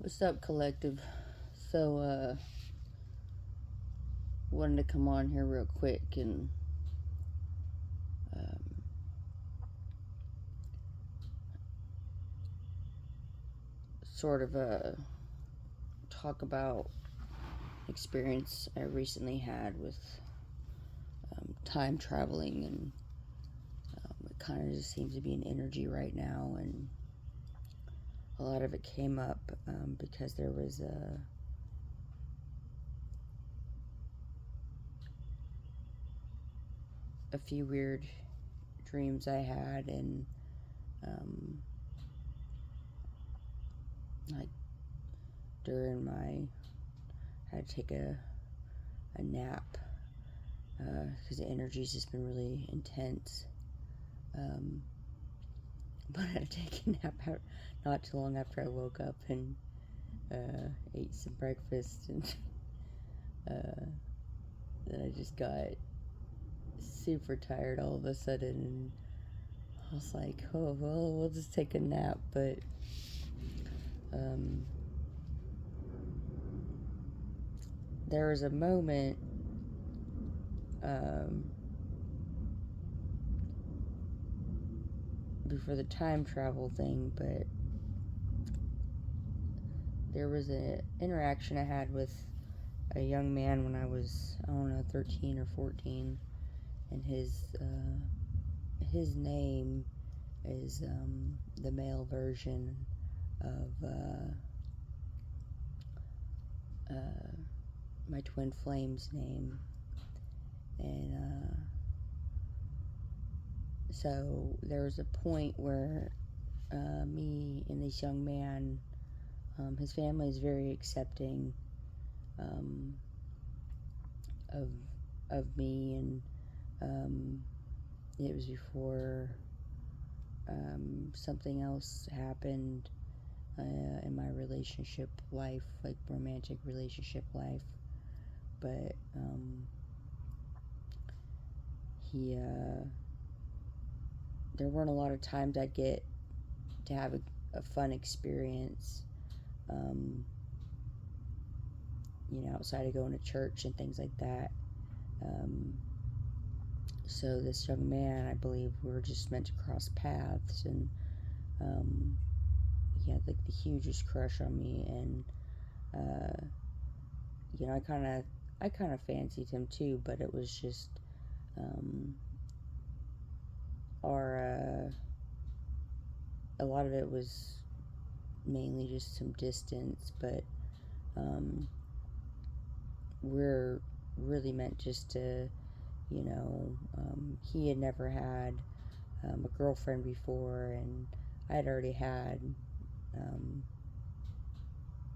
What's up, collective? So, wanted to come on here real quick and um, sort of talk about experience I recently had with time traveling, and it kind of just seems to be an energy right now, and a lot of it came up because there was a few weird dreams I had, and um, like during my I had to take a nap because the energy's just been really intense. Um, but I had to take a nap out not too long after I woke up and ate some breakfast, and then I just got super tired all of a sudden, and I was like, oh, well, we'll just take a nap. But um, there was a moment um, before the time travel thing, but there was an interaction I had with a young man when I was, I don't know, 13 or 14, and his name is the male version of my twin flame's name, and so there was a point where me and this young man, his family is very accepting um, of me, and it was before something else happened in my relationship life, like romantic relationship life. But he, there weren't a lot of times I'd get to have a fun experience, um, outside of going to church and things like that. So this young man, I believe, we were just meant to cross paths, and he had like the hugest crush on me, and I kind of fancied him too, but it was just um, our a lot of it was mainly just some distance, but um, we're really meant just to, he had never had a girlfriend before, and I had already had um,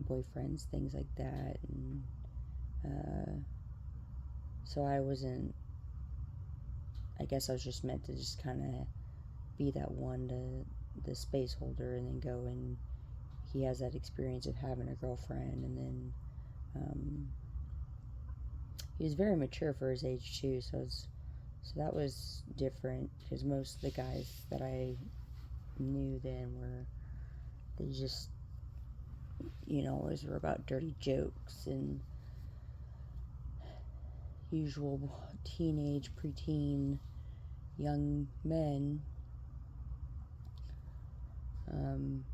boyfriends, things like that, and so I guess I was just meant to just kind of be that one, the space holder, and then go, and he has that experience of having a girlfriend, and then he was very mature for his age too, so that was different, because most of the guys that I knew then they just, always were about dirty jokes and usual teenage, preteen young men. Um,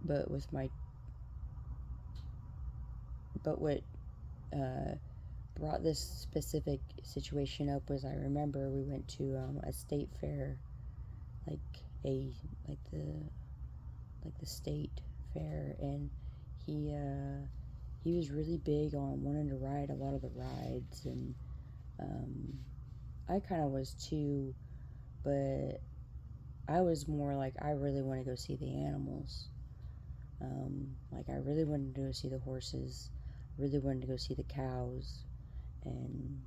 but with my, but what uh, brought this specific situation up was, I remember we went to a state fair, like a like the state fair, and he was really big on wanting to ride a lot of the rides, and I kind of was too, but I was more like, I really want to go see the animals. Like, I really wanted to go see the horses, really wanted to go see the cows, and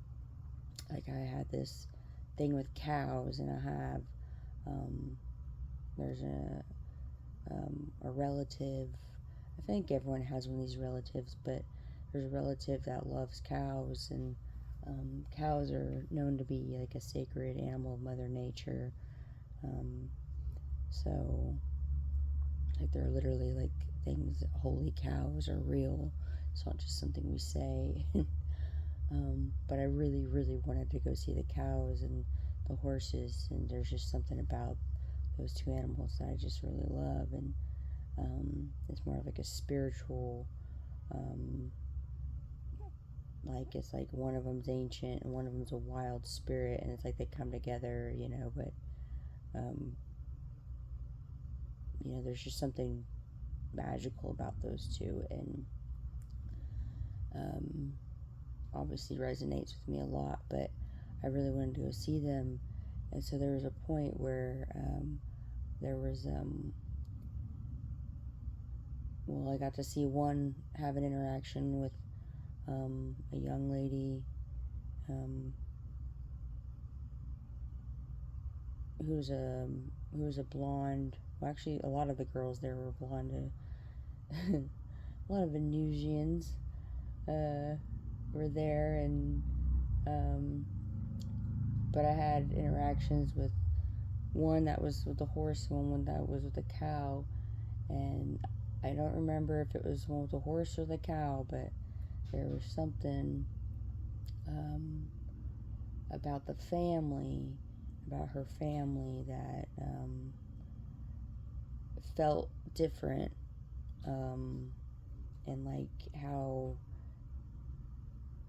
like, I had this thing with cows, and I have there's a relative. I think everyone has one of these relatives, but there's a relative that loves cows, and cows are known to be like a sacred animal of Mother Nature. Um, so Like they're literally like things, holy cows are real. It's not just something we say. But I really, really wanted to go see the cows and the horses, and there's just something about those two animals that I just really love, and it's more of like a spiritual, um, like it's like one of them's ancient and one of them's a wild spirit, and it's like they come together, but um, there's just something magical about those two, and um, obviously resonates with me a lot, but I really wanted to go see them. And so there was a point where there was, I got to see one have an interaction with a young lady um, who was a blonde. Well, actually, a lot of the girls there were blonde. A lot of Venusians were there, and but I had interactions with one that was with the horse and one that was with the cow, and I don't remember if it was one with the horse or the cow, but there was something um, about the family, about her family that felt different, and like how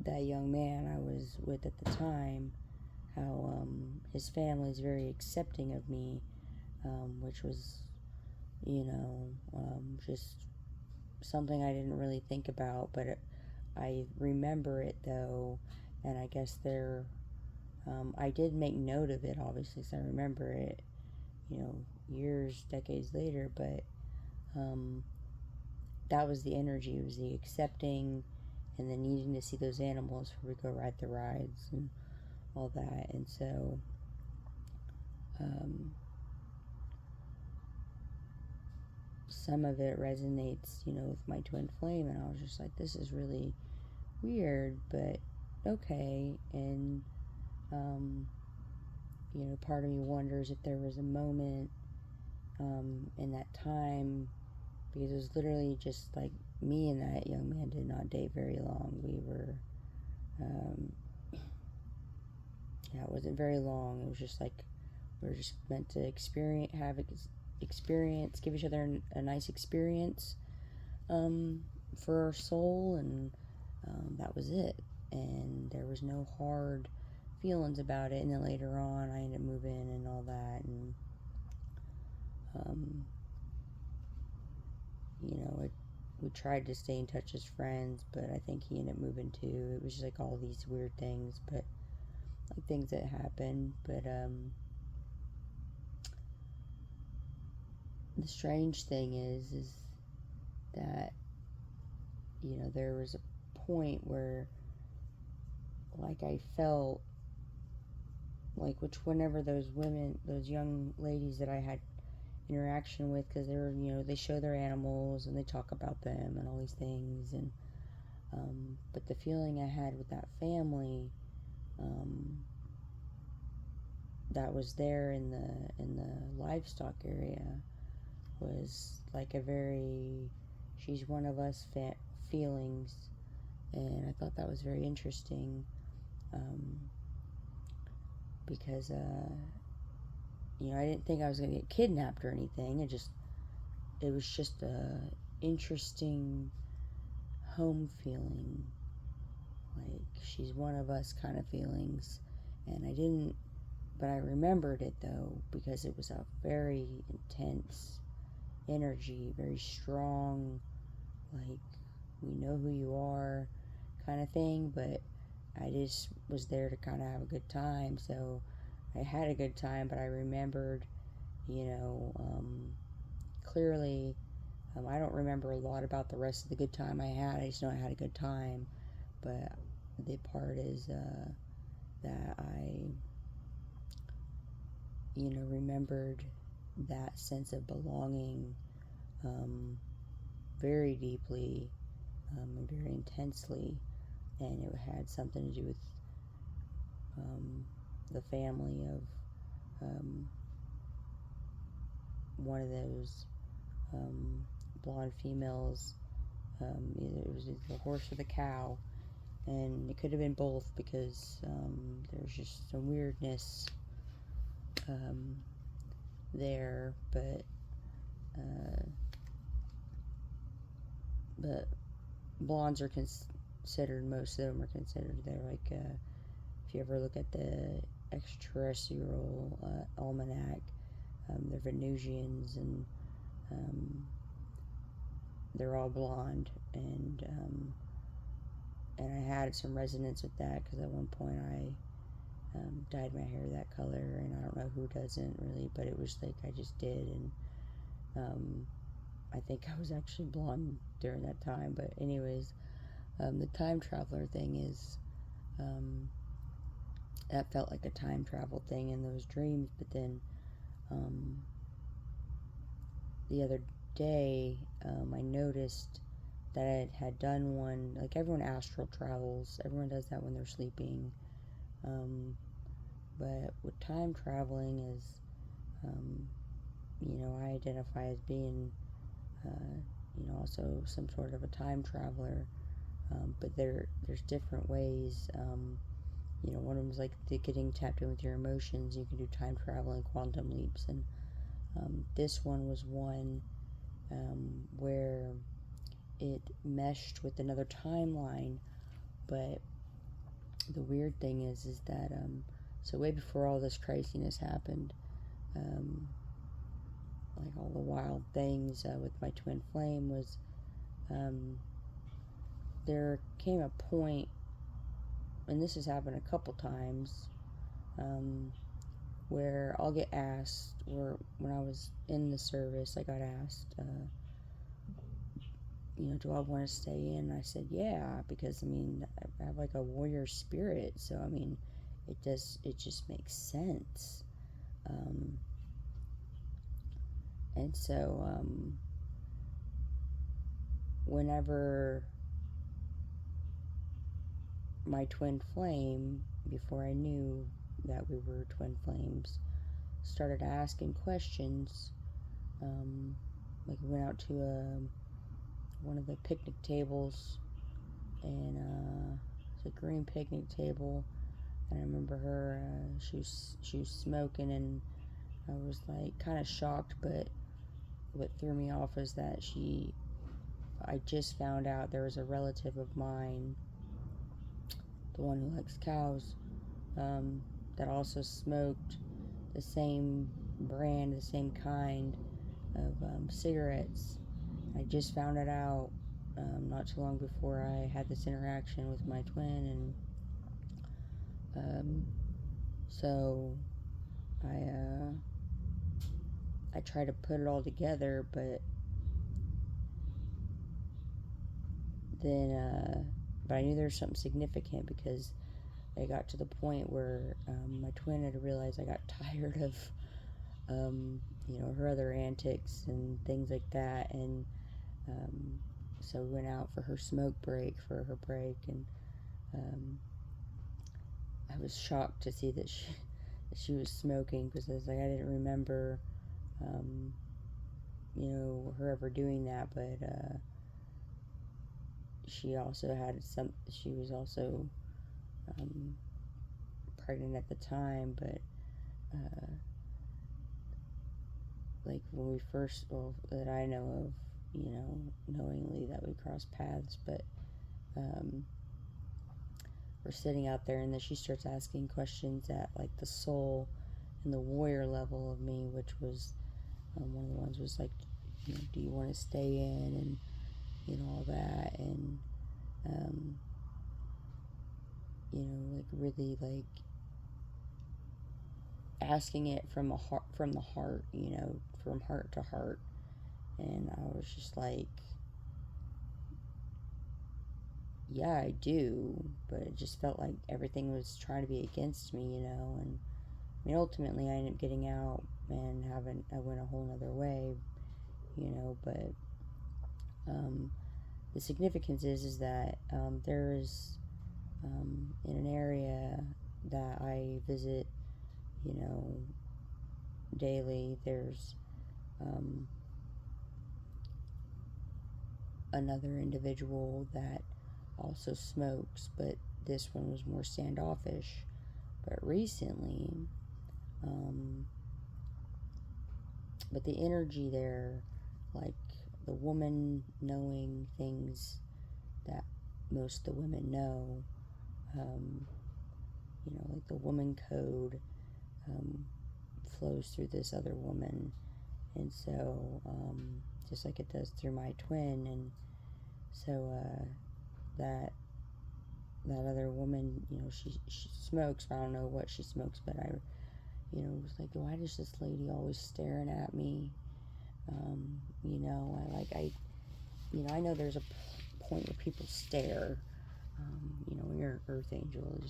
that young man I was with at the time, how his family is very accepting of me, which was, just something I didn't really think about, but I remember it though, and I guess I did make note of it, obviously, because I remember it, years, decades later, but um, that was the energy. It was the accepting and then needing to see those animals before we go ride the rides and all that. And so um, some of it resonates, with my twin flame, and I was just like, this is really weird, but okay. And part of me wonders if there was a moment in that time, because it was literally just like me and that young man did not date very long. We were, um, yeah, it wasn't very long. It was just like we were just meant to experience, give each other a nice experience for our soul, and that was it. And there was no hard feelings about it. And then later on, I ended up moving and all that, and um, we tried to stay in touch as friends, but I think he ended up moving too. It was just like all these weird things, but like things that happen. But the strange thing is that there was a point where like I felt like whenever those young ladies that I had interaction with, because they show their animals and they talk about them and all these things, and but the feeling I had with that family um, that was there in the livestock area was like a very she's one of us feelings, and I thought that was very interesting, um, because I didn't think I was gonna get kidnapped or anything. It was just a interesting home feeling, like she's one of us kind of feelings, and I didn't, but I remembered it though because it was a very intense energy, very strong, like we know who you are kind of thing, but I just was there to kind of have a good time. So I had a good time, but I remembered, you know, clearly, I don't remember a lot about the rest of the good time I had. I just know I had a good time. But the part is that I, remembered that sense of belonging very deeply and very intensely. And it had something to do with um, the family of one of those um, blonde females. Either it was either the horse or the cow, and it could have been both because there's just some weirdness um, there, uh, but blondes are considered, most of them are considered, they're like, if you ever look at the extraterrestrial almanac, they're Venusians, and um, they're all blonde, and I had some resonance with that because at one point I dyed my hair that color, and I don't know who doesn't really, but it was like I just did, and I think I was actually blonde during that time. But anyways, the time traveler thing is, that felt like a time travel thing in those dreams. But then um, the other day, I noticed that I had done one. Like, everyone astral travels, everyone does that when they're sleeping. But with time traveling is, I identify as being, also some sort of a time traveler. But there's different ways. One of them is like getting tapped in with your emotions. You can do time travel and quantum leaps, and this one was one where it meshed with another timeline. But the weird thing is that so way before all this craziness happened, um, like all the wild things with my twin flame, was um, there came a point, and this has happened a couple times, where I'll get asked, or when I was in the service, I got asked, do I want to stay in? And I said, yeah, because I have like a warrior spirit, so it just makes sense. Um, and so, whenever my twin flame, before I knew that we were twin flames, started asking questions, like we went out to one of the picnic tables, and it's a green picnic table, and I remember her, she was smoking, and I was like kind of shocked, but what threw me off is that I just found out there was a relative of mine, the one who likes cows, that also smoked the same brand, the same kind of cigarettes. I just found it out not too long before I had this interaction with my twin, and so I try to put it all together, but then but I knew there was something significant because I got to the point where my twin had realized I got tired of her other antics and things like that, and so we went out for her smoke break, for her break, and I was shocked to see that she was smoking, because I was like, I didn't remember um, her ever doing that, but she was also um, pregnant at the time, but like when we first, well, that I know of, knowingly that we crossed paths, but um, we're sitting out there, and then she starts asking questions at like the soul and the warrior level of me, which was one of the ones was like, do you want to stay in, and all that, and um, like really like asking it from the heart, from heart to heart, and I was just like, yeah, I do, but it just felt like everything was trying to be against me, and ultimately I ended up getting out and I went a whole nother way, but the significance is that there's in an area that I visit, daily, there's another individual that also smokes, but this one was more standoffish. But recently, um, but the energy there, like the woman knowing things that most of the women know, um, like the woman code um, flows through this other woman. And so, just like it does through my twin. And so, that other woman, she smokes. I don't know what she smokes, but I, was like, why does this lady always staring at me? I know there's a point where people stare. When you're an earth angel,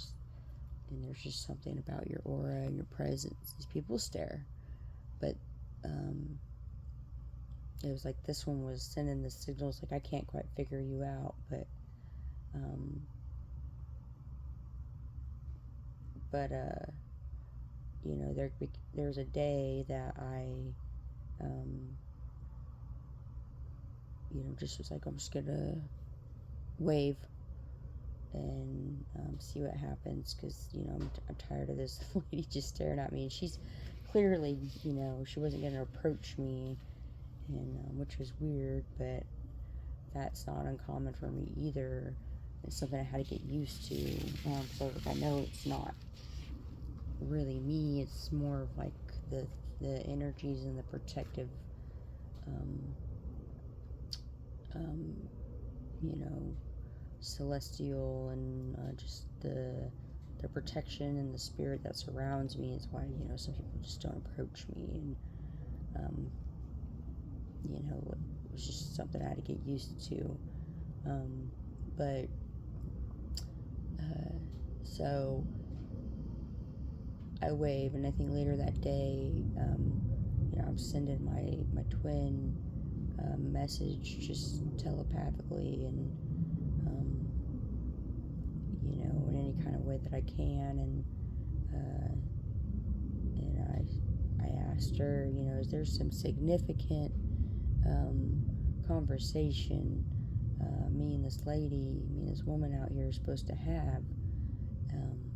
and there's just something about your aura and your presence. These people stare, but it was like this one was sending the signals like, I can't quite figure you out, but um, but there's a day that I just was like, I'm just gonna wave and see what happens, because I'm tired of this lady just staring at me, and she's clearly, she wasn't gonna approach me, and which was weird, but that's not uncommon for me either. It's something I had to get used to. So I know it's not really me. It's more of like the energies and the protective, um, um, you know, celestial, and just the protection and the spirit that surrounds me. Is why some people just don't approach me, and it was just something I had to get used to. But so I wave, and I think later that day, I'm sending my twin message just telepathically, and in any kind of way that I can, and I asked her, is there some significant conversation me and this woman out here is supposed to have, and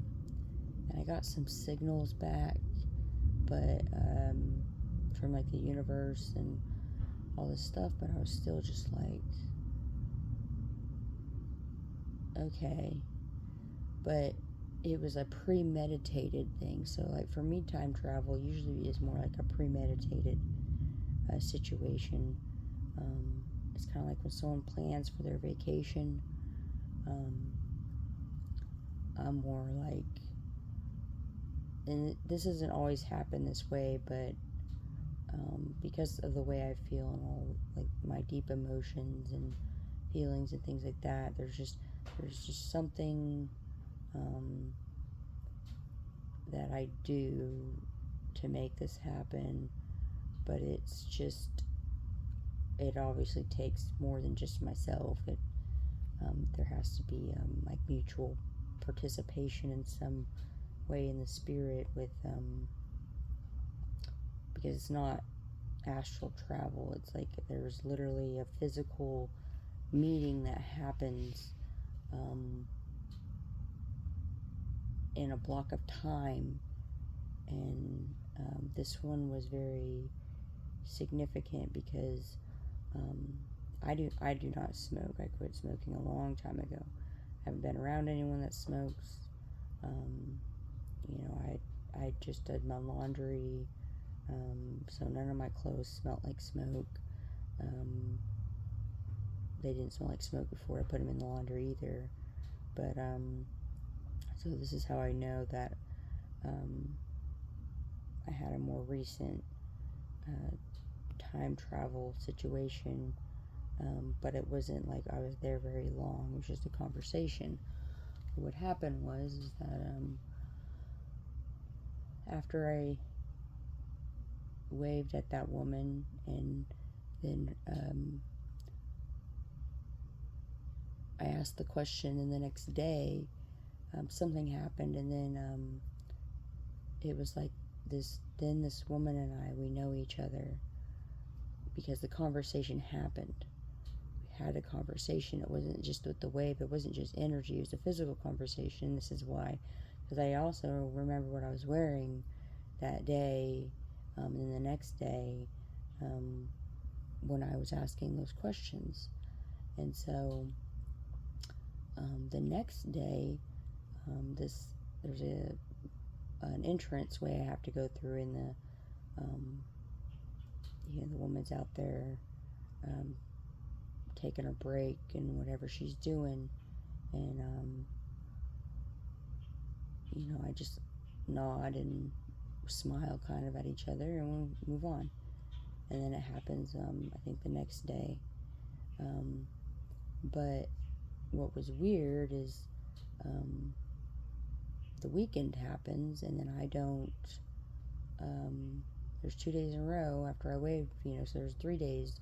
I got some signals back, but from like the universe and all this stuff, but I was still just like, okay. But it was a premeditated thing. So like for me, time travel usually is more like a premeditated situation. It's kind of like when someone plans for their vacation. I'm more like, and this doesn't always happen this way, but because of the way I feel and all like my deep emotions and feelings and things like that, there's just something that I do to make this happen, but it obviously takes more than just myself. There has to be like mutual participation in some way in the spirit with because it's not astral travel. It's like there's literally a physical meeting that happens in a block of time, and this one was very significant because I do not smoke. I quit smoking a long time ago. I haven't been around anyone that smokes. I just did my laundry, so none of my clothes smelled like smoke. They didn't smell like smoke before I put them in the laundry either. But so this is how I know that I had a more recent time travel situation, but it wasn't like I was there very long. It was just a conversation. What happened was is that after I waved at that woman, and then I asked the question, and the next day something happened, and then it was like this woman and I, we know each other because the conversation happened. had a conversation. It wasn't just with the wave, it wasn't just energy, it was a physical conversation. This is why, because I also remember what I was wearing that day, and the next day, when I was asking those questions. And so the next day, there's an entrance way I have to go through, and the woman's out there um, taking her break and whatever she's doing, and I just nod and smile kind of at each other, and we'll move on. And then it happens, I think the next day. But what was weird is the weekend happens, and then I don't. There's 2 days in a row after I waved, so there's 3 days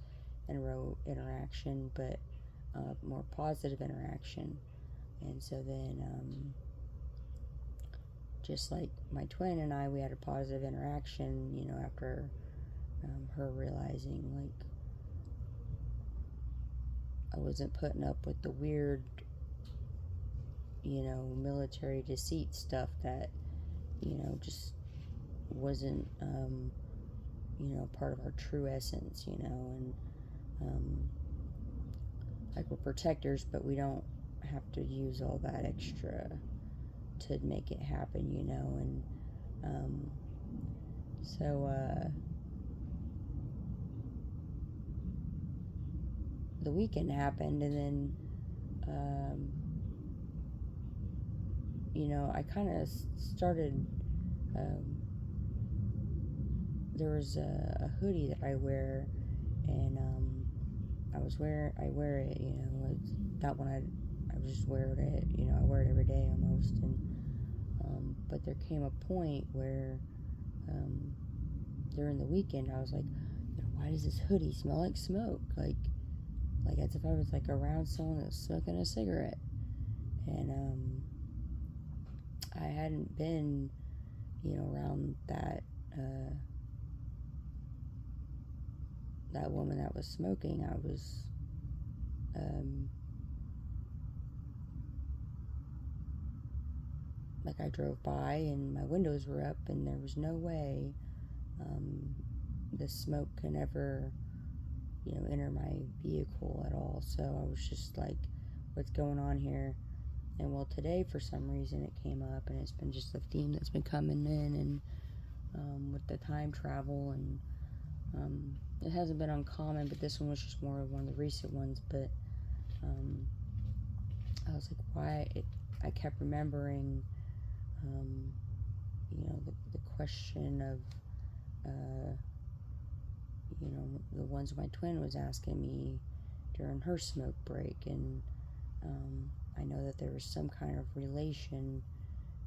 in a row interaction, but more positive interaction. And so then, just like my twin and I, we had a positive interaction, after her realizing, like, I wasn't putting up with the weird, military deceit stuff that, just wasn't, part of our true essence, and like, we're protectors, but we don't have to use all that extra to make it happen, and so the weekend happened, and then I kind of started. There was a hoodie that I wear, and I wear it. It's that one. I just wear it. I wear it every day almost, and but there came a point where during the weekend I was like, why does this hoodie smell like smoke? Like as if I was like around someone that's smoking a cigarette, and I hadn't been, around that woman that was smoking. I was, like, I drove by and my windows were up, and there was no way the smoke can ever, enter my vehicle at all. So I was just like, what's going on here? And well, today for some reason it came up, and it's been just a theme that's been coming in, and with the time travel, and it hasn't been uncommon, but this one was just more of one of the recent ones. But I was like, why? I kept remembering, the question of, the ones my twin was asking me during her smoke break, and I know that there was some kind of relation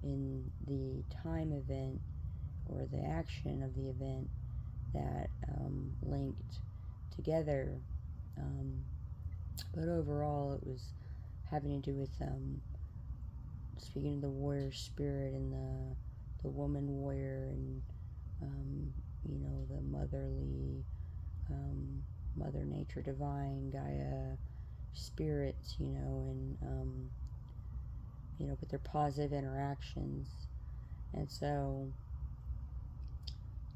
in the time event or the action of the event that linked together, but overall it was having to do with speaking of the warrior spirit and the woman warrior, and the motherly, Mother Nature, Divine, Gaia spirits, and with their positive interactions. And so,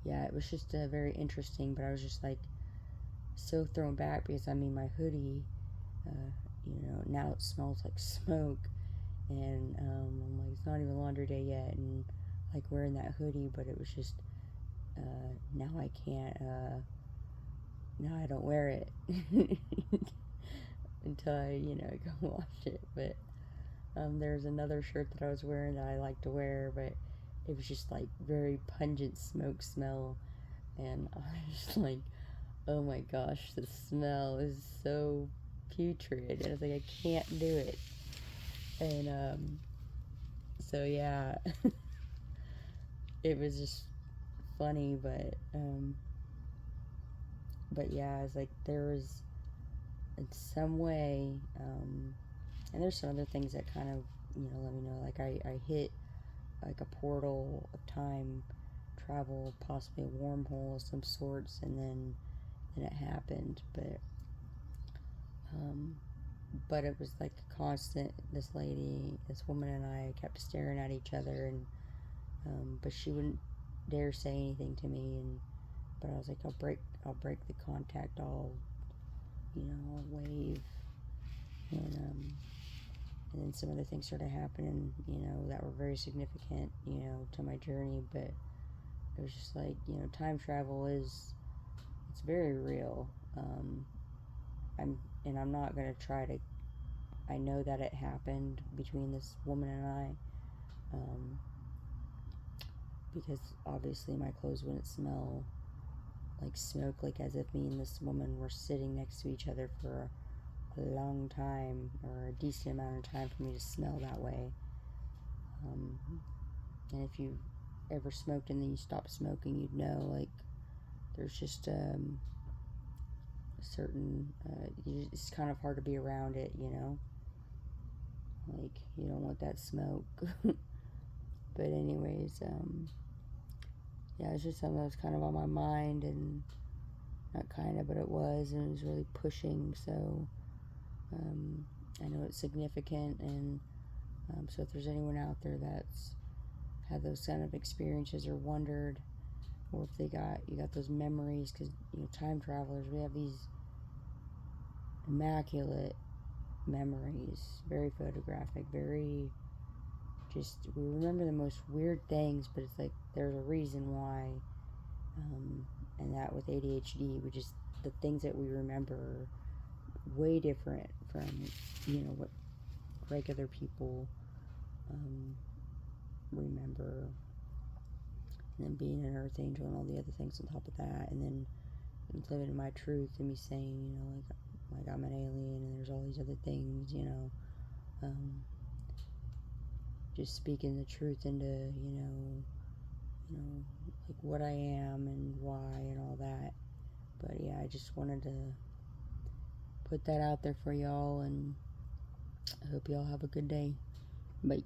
yeah, it was just very interesting, but I was just like so thrown back because my hoodie, now it smells like smoke, and I'm like, it's not even laundry day yet, and like wearing that hoodie, but it was just now I can't, now I don't wear it until I go wash it. But there's another shirt that I was wearing that I like to wear, but it was just like very pungent smoke smell, and I was just like, oh my gosh, the smell is so putrid, and I was like, I can't do it. And so yeah, it was just funny, but yeah, it's like there was in some way, and there's some other things that kind of let me know, like I hit like a portal of time travel, possibly a wormhole of some sorts, and then it happened. But Um, but it was like a constant. This woman, and I kept staring at each other, and but she wouldn't dare say anything to me. And but I was like, I'll break the contact. I'll wave, and then some other things started happening, that were very significant, to my journey. But it was just like, time travel it's very real. I'm not gonna try to. I know that it happened between this woman and I, because obviously my clothes wouldn't smell like smoke, like as if me and this woman were sitting next to each other for a long time, or a decent amount of time for me to smell that way. And if you ever smoked and then you stopped smoking, you'd know, like, there's just a certain, it's kind of hard to be around it, like, you don't want that smoke. But anyways, yeah, it's just something that was kind of on my mind, and not kind of, but it was, and it was really pushing. So I know it's significant, and so if there's anyone out there that's had those kind of experiences, or wondered, or if you got those memories, because time travelers, we have these immaculate memories, very photographic, very, just, we remember the most weird things, but it's like there's a reason why. And that with ADHD, we just, the things that we remember are way different from what regular people remember. And then being an earth angel and all the other things on top of that, and then living my truth, and me saying, like I'm an alien, and there's all these other things, just speaking the truth into, like what I am and why and all that. But yeah, I just wanted to put that out there for y'all, and I hope y'all have a good day. Bye.